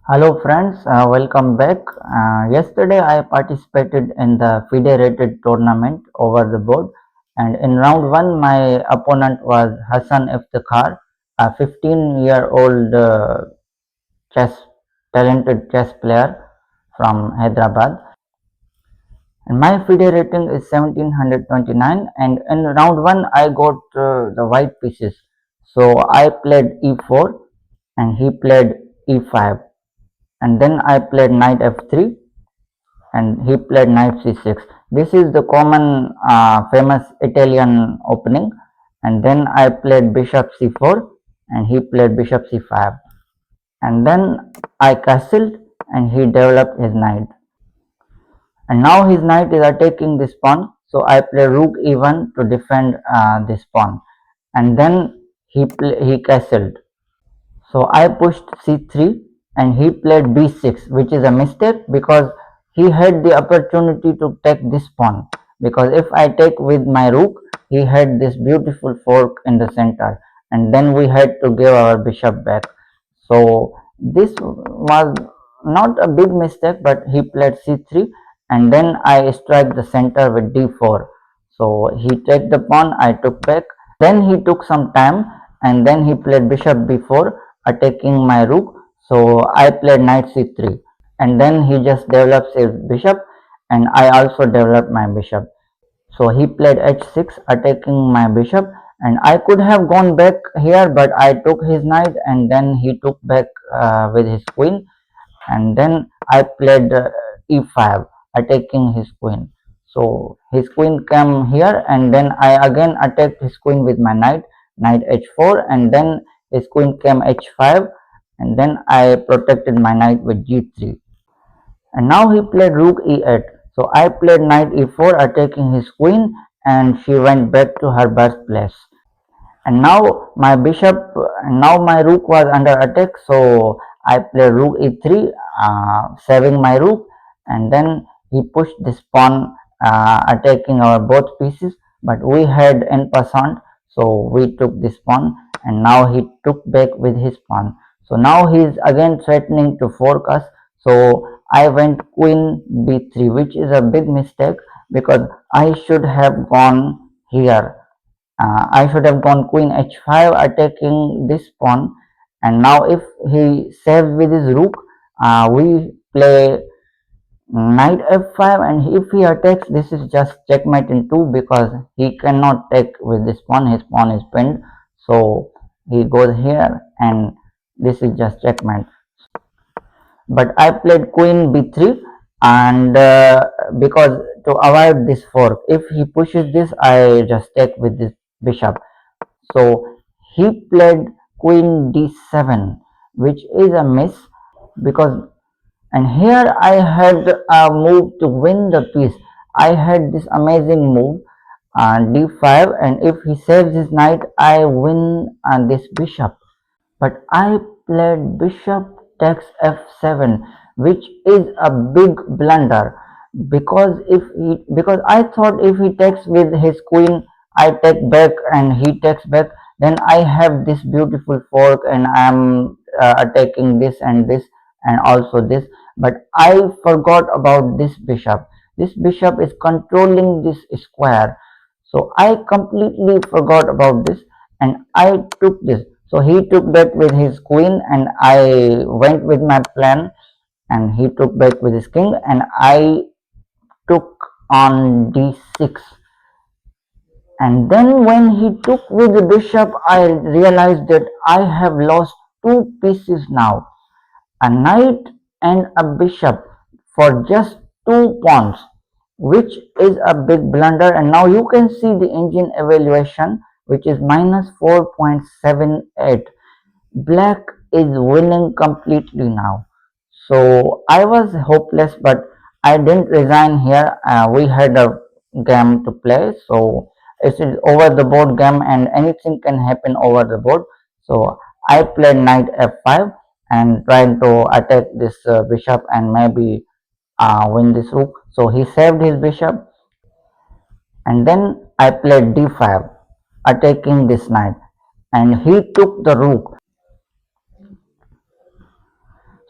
Hello friends, welcome back. Yesterday I participated in the FIDE rated tournament over the board, and in round 1 my opponent was Hassan Iftikhar, a 15-year-old chess talented chess player from Hyderabad. And my FIDE rating is 1729, and in round 1 I got the white pieces. So I played e4 and he played e5, and then I played knight f3 and he played knight c6. This is the common famous Italian opening. And then I played bishop c4 and he played bishop c5. And then I castled and he developed his knight. And now his knight is attacking this pawn. So I play rook e1 to defend this pawn. And then he castled. So I pushed c3 and he played b6, which is a mistake because he had the opportunity to take this pawn. Because if I take with my rook, he had this beautiful fork in the center, and then we had to give our bishop back. So this was not a big mistake, but he played c3, and then I strike the center with d4. So he took the pawn, I took back. Then he took some time, and then he played bishop b4 attacking my rook. So I played knight c3, and then he just develops his bishop, and I also developed my bishop. So he played h6 attacking my bishop, and I could have gone back here, but I took his knight and then he took back with his queen, and then I played e5 attacking his queen. So his queen came here, and then I again attacked his queen with my knight h4, and then his queen came h5, and then I protected my knight with g3. And now he played rook e8. So I played knight e4 attacking his queen, and she went back to her birthplace. And now my rook was under attack, so I played rook e3, saving my rook, and then he pushed this pawn attacking our both pieces, but we had en passant, so we took this pawn, and now he took back with his pawn. So now he is again threatening to fork us, so I went queen b3, which is a big mistake because I should have gone here. I should have gone queen h5 attacking this pawn, and now if he saves with his rook, we play knight f5, and if he attacks, this is just checkmate in 2 because he cannot take with this pawn. His pawn is pinned, so he goes here, and this is just checkmate. But I played queen b3, and because to avoid this fork, if he pushes this, I just take with this bishop. So he played queen d7, which is a miss because, and here I had a move to win the piece. I had this amazing move d5, and if he saves his knight, I win this bishop. But I played bishop takes f7, which is a big blunder because because I thought if he takes with his queen, I take back and he takes back, then I have this beautiful fork, and I am attacking this and also this. But I forgot about this bishop. This bishop is controlling this square, so I completely forgot about this, and I took this. So he took back with his queen, and I went with my plan, and he took back with his king, and I took on d6. And then when he took with the bishop, I realized that I have lost two pieces now, a knight and a bishop, for just 2 pawns, which is a big blunder. And now you can see the engine evaluation, which is minus 4.78. Black is winning completely now. So I was hopeless, but I didn't resign here. We had a game to play, so it's an over the board game, and anything can happen over the board. So I played knight f5 and trying to attack this bishop and maybe win this rook. So he saved his bishop, and then I played d5 attacking this knight, and he took the rook.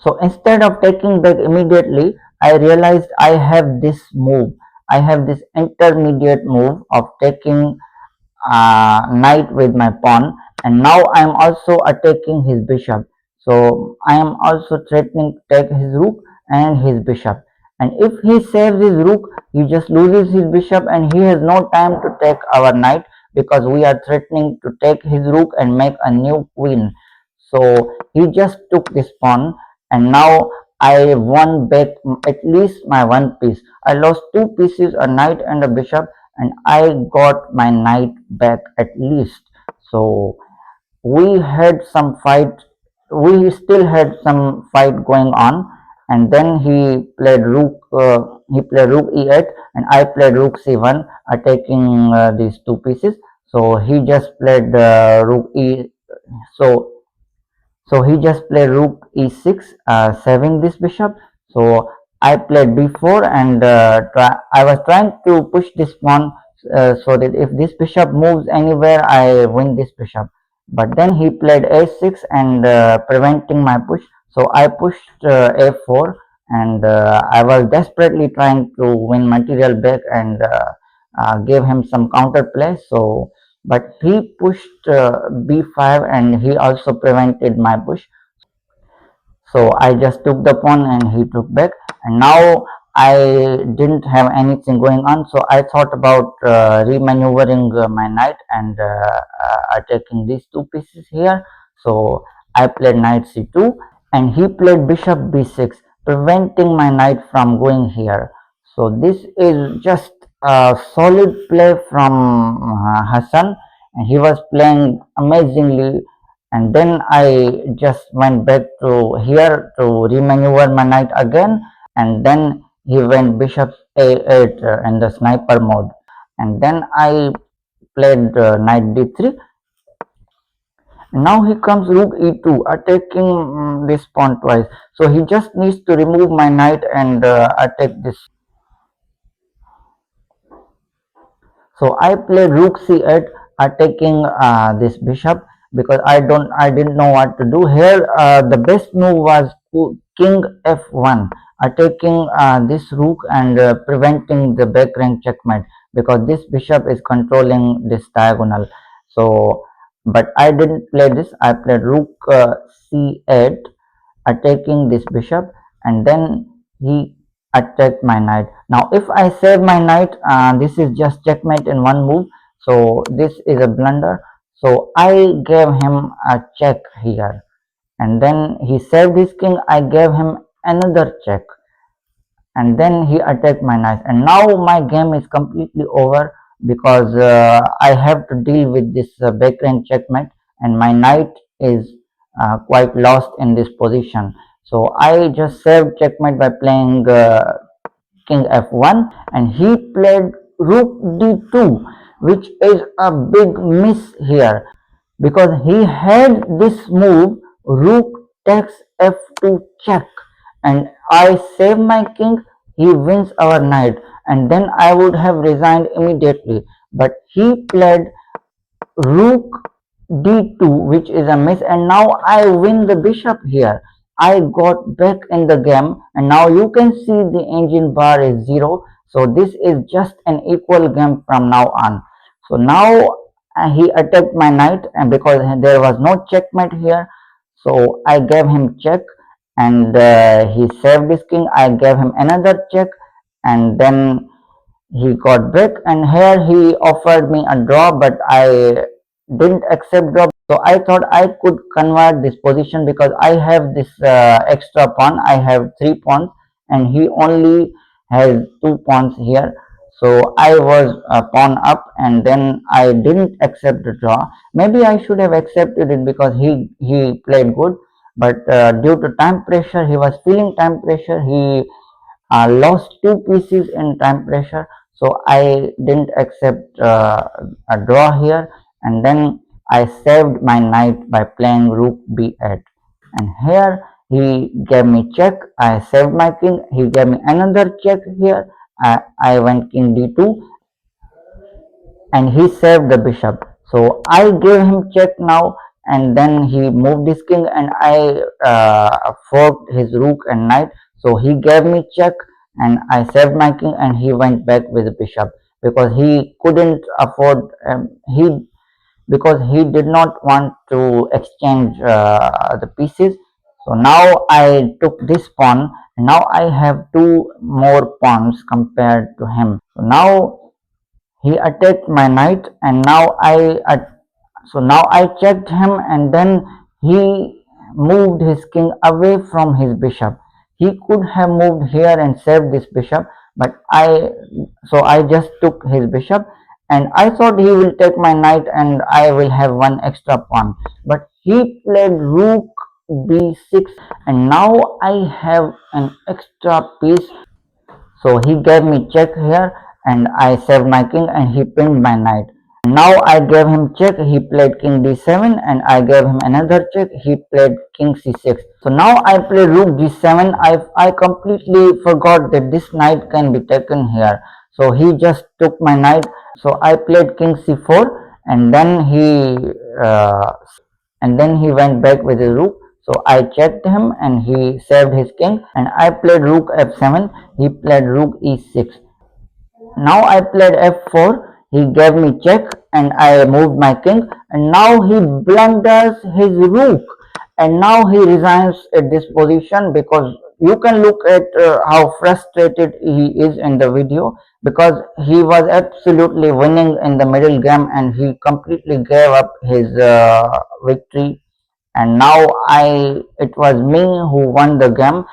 So instead of taking back immediately, I realized I have this move. I have this intermediate move of taking knight with my pawn, and now I am also attacking his bishop. So I am also threatening to take his rook and his bishop. And if he saves his rook, he just loses his bishop and he has no time to take our knight, because we are threatening to take his rook and make a new queen. So he just took this pawn, and now I won back at least my one piece. I lost two pieces, a knight and a bishop, and I got my knight back at least. So we had some fight. We still had some fight going on, and then he played rook. He played rook e8, and I played rook c1, attacking these two pieces. So he just played rook e. So he just played rook e6, saving this bishop. So I played b4, and I was trying to push this pawn, so that if this bishop moves anywhere, I win this bishop. But then he played a6, and preventing my push. So I pushed a4, and I was desperately trying to win material back and gave him some counter play. So but he pushed b5, and he also prevented my push. So I just took the pawn and he took back, and now I didn't have anything going on, so I thought about remaneuvering my knight and attacking these two pieces here. So I played knight c2, and he played bishop b6, preventing my knight from going here. So this is just a solid play from Hassan, and he was playing amazingly. And then I just went back to here to remaneuver my knight again, and then he went bishop a8 in the sniper mode, and then I played knight d3. Now he comes rook e2, attacking this pawn twice. So he just needs to remove my knight and attack this. So I played rook c8, attacking this bishop, because I didn't know what to do here. The best move was king f1, attacking this rook and preventing the back rank checkmate, because this bishop is controlling this diagonal. So but I didn't play this. I played rook c8, attacking this bishop, and then he attacked my knight. Now if I save my knight, this is just checkmate in one move, so this is a blunder. So I gave him a check here, and then he saved his king. I gave him another check, and then he attacked my knight, and now my game is completely over, because I have to deal with this back rank checkmate, and my knight is quite lost in this position. So I just saved checkmate by playing king f1, and he played rook d2, which is a big miss here, because he had this move rook takes f2 check, and I save my king, he wins our knight, and then I would have resigned immediately. But he played rook d2, which is a miss, and now I win the bishop here. I got back in the game, and now you can see the engine bar is 0. So this is just an equal game from now on. So now he attacked my knight, and because there was no checkmate here, so I gave him check, and he saved his king. I gave him another check, and then he got back, and here he offered me a draw, but I didn't accept draw. So I thought I could convert this position, because I have this extra pawn. I have 3 pawns, and he only has 2 pawns here. So I was a pawn up, and then I didn't accept the draw. Maybe I should have accepted it, because he played good, but due to time pressure, he was feeling time pressure. He lost 2 pieces in time pressure, so I didn't accept a draw here, and then I saved my knight by playing rook b8, and here he gave me check. I saved my king. He gave me another check here. I went king d2, and he saved the bishop. So I gave him check now, and then he moved his king, and I forked his rook and knight. So he gave me check, and I saved my king, and he went back with the bishop because he couldn't afford he because he did not want to exchange the pieces. So now I took this pawn. Now I have two more pawns compared to him. So now he attacked my knight, and now I checked him, and then he moved his king away from his bishop. He could have moved here and saved this bishop, but I just took his bishop, and I thought he will take my knight and I will have one extra pawn. But he played rook b6, and now I have an extra piece. So he gave me check here, and I saved my king, and he pinned my knight. Now I gave him check, he played king d7, and I gave him another check, he played king c6. So now I played rook g7. I completely forgot that this knight can be taken here. So he just took my knight. So I played king c4, and then he went back with his rook. So I checked him, and he saved his king, and I played rook f7. He played rook e6. Now I played f4. He gave me check, and I moved my king, and now he blunders his rook, and now he resigns at this position, because you can look at how frustrated he is in the video, because he was absolutely winning in the middle game, and he completely gave up his victory, and now it was me who won the game.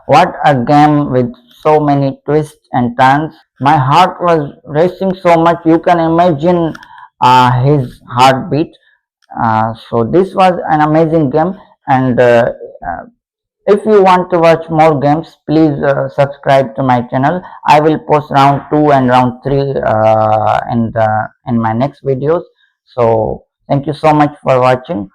What a game with so many twists and turns. My heart was racing so much, you can imagine his heartbeat. So this was an amazing game, and if you want to watch more games, please subscribe to my channel. I will post round 2 and round 3 in my next videos. So thank you so much for watching.